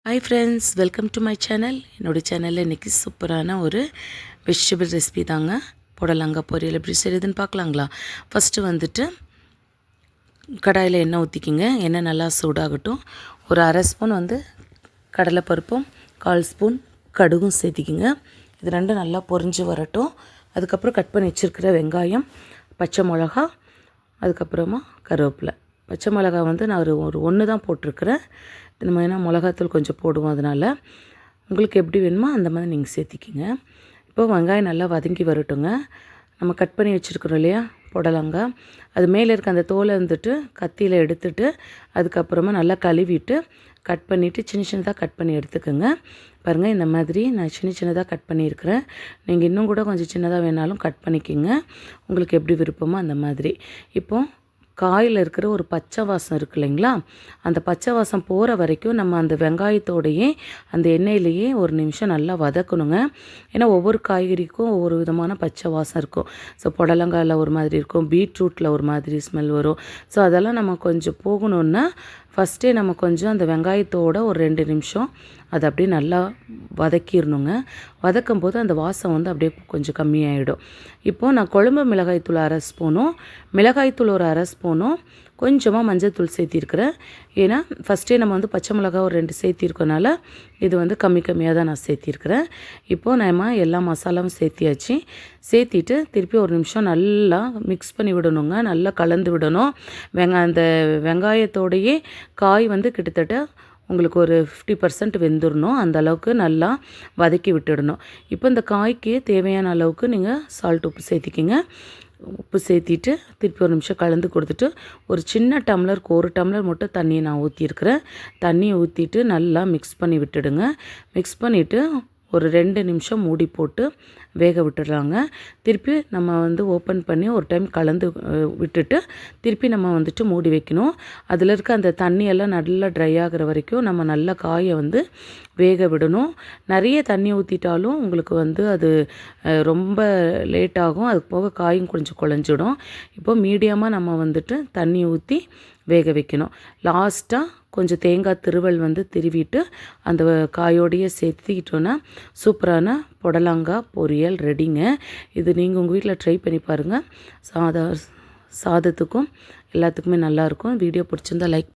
Hi friends, welcome to my channel. என்னோடய சேனலில் இன்றைக்கி சூப்பரான ஒரு வெஜிடபிள் ரெசிபி தாங்க. புடலங்காய் பொரியல் எப்படி செய்யுதுன்னு பார்க்கலாங்களா? ஃபஸ்ட்டு வந்துட்டு கடாயில் எண்ணெய் ஊற்றிக்கிங்க. எண்ணெய் நல்லா சூடாகட்டும். ஒரு அரை ஸ்பூன் கடலைப்பருப்பும் 1/4 ஸ்பூன் கடுகும் சேர்த்திக்கிங்க. இது ரெண்டும் நல்லா பொரிஞ்சு வரட்டும். அதுக்கப்புறம் கட் பண்ணி வச்சுருக்கிற வெங்காயம், பச்சை மிளகா, அதுக்கப்புறமா கருவேப்பிலை. பச்சை மிளகா நான் ஒரு ஒன்று தான் போட்டிருக்கிறேன். நம்ம ஏன்னா மிளகாத்தூள் கொஞ்சம் போடுவோம், அதனால் உங்களுக்கு எப்படி வேணுமோ அந்த மாதிரி நீங்கள் சேர்த்திக்கிங்க. இப்போ வெங்காயம் நல்லா வதங்கி வரட்டுங்க. நம்ம கட் பண்ணி வச்சுருக்குறோம் இல்லையா புடலங்காய், அது மேலே இருக்க அந்த தோலை கத்தியில் எடுத்துட்டு அதுக்கப்புறமா நல்லா கழுவிட்டு கட் பண்ணிவிட்டு சின்ன சின்னதாக கட் பண்ணி எடுத்துக்கோங்க. பாருங்கள், இந்த மாதிரி நான் சின்ன சின்னதாக கட் பண்ணியிருக்கிறேன். நீங்கள் இன்னும் கூட கொஞ்சம் சின்னதாக வேணாலும் கட் பண்ணிக்கிங்க, உங்களுக்கு எப்படி விருப்பமோ அந்த மாதிரி. இப்போது காயில் இருக்கிற ஒரு பச்சை வாசம் இருக்குது இல்லைங்களா, அந்த பச்சை வாசம் போகிற வரைக்கும் நம்ம அந்த வெங்காயத்தோடையே அந்த எண்ணெயிலேயே ஒரு நிமிஷம் நல்லா வதக்கணுங்க. ஏன்னா ஒவ்வொரு காய்கறிக்கும் ஒவ்வொரு விதமான பச்சை வாசம் இருக்கும். ஸோ புடலங்காயில் ஒரு மாதிரி இருக்கும், பீட்ரூட்டில் ஒரு மாதிரி ஸ்மெல் வரும். ஸோ அதெல்லாம் நம்ம கொஞ்சம் போகணுன்னா ஃபஸ்ட்டே நம்ம கொஞ்சம் அந்த வெங்காயத்தோடு ஒரு 2 நிமிஷம் அதை அப்படியே நல்லா வதக்கிடணுங்க. வதக்கும் போது அந்த வாசம் அப்படியே கொஞ்சம் கம்மியாயிடும். இப்போது நான் குழம்பு மிளகாய்த்தூள் 1/2 ஸ்பூனும், மிளகாய்த்தூள் ஒரு 1/2 ஸ்பூனும், கொஞ்சமாக மஞ்சள் சேர்த்திருக்கிறேன். ஏன்னா ஃபஸ்ட்டே நம்ம பச்சை மிளகா ஒரு 2 சேர்த்திருக்கனால இது கம்மியாக தான் நான் சேர்த்திருக்கிறேன். இப்போது நம்ம எல்லா மசாலாவும் சேர்த்தியாச்சு. சேர்த்திட்டு திருப்பி ஒரு நிமிஷம் நல்லா மிக்ஸ் பண்ணி விடணுங்க. நல்லா கலந்து விடணும். அந்த வெங்காயத்தோடையே காய் கிட்டத்தட்ட உங்களுக்கு ஒரு 50% வெந்துடணும். அந்த அளவுக்கு நல்லா வதக்கி விட்டுடணும். இப்போ இந்த காய்க்கு தேவையான அளவுக்கு நீங்கள் உப்பு சேர்த்திக்கிங்க. உப்பு சேர்த்திட்டு திருப்பி ஒரு நிமிஷம் கலந்து கொடுத்துட்டு ஒரு சின்ன டம்ளருக்கு 1 டம்ளர் மட்டும் தண்ணியை நான் ஊற்றிருக்கிறேன். தண்ணியை ஊற்றிட்டு நல்லா மிக்ஸ் பண்ணி விட்டுடுங்க. மிக்ஸ் பண்ணிவிட்டு ஒரு 2 நிமிஷம் மூடி போட்டு வேக விட்டுடுறாங்க. திருப்பி நம்ம ஓப்பன் பண்ணி ஒரு டைம் கலந்து விட்டுட்டு திருப்பி நம்ம மூடி வைக்கணும். அதில் இருக்க அந்த தண்ணியெல்லாம் நல்லா ட்ரை ஆகிற வரைக்கும் நம்ம நல்லா காயை வேக விடணும். நிறைய தண்ணி ஊற்றிட்டாலும் உங்களுக்கு அது ரொம்ப லேட் ஆகும். அது போக காயும் கொஞ்சம் குழஞ்சிடும். இப்போ மீடியமாக நம்ம தண்ணி ஊற்றி வேக வைக்கணும். லாஸ்ட்டாக கொஞ்சம் தேங்காய் திருவல் திருவிட்டு அந்த காயோடையே சேர்த்திக்கிட்டோன்னா சூப்பரான புடலங்காய் பொரியல் ரெடிங்க. இது நீங்கள் உங்கள் வீட்டில் ட்ரை பண்ணி பாருங்கள். சாதத்துக்கும் எல்லாத்துக்குமே நல்லாயிருக்கும். வீடியோ பிடிச்சிருந்தா லைக்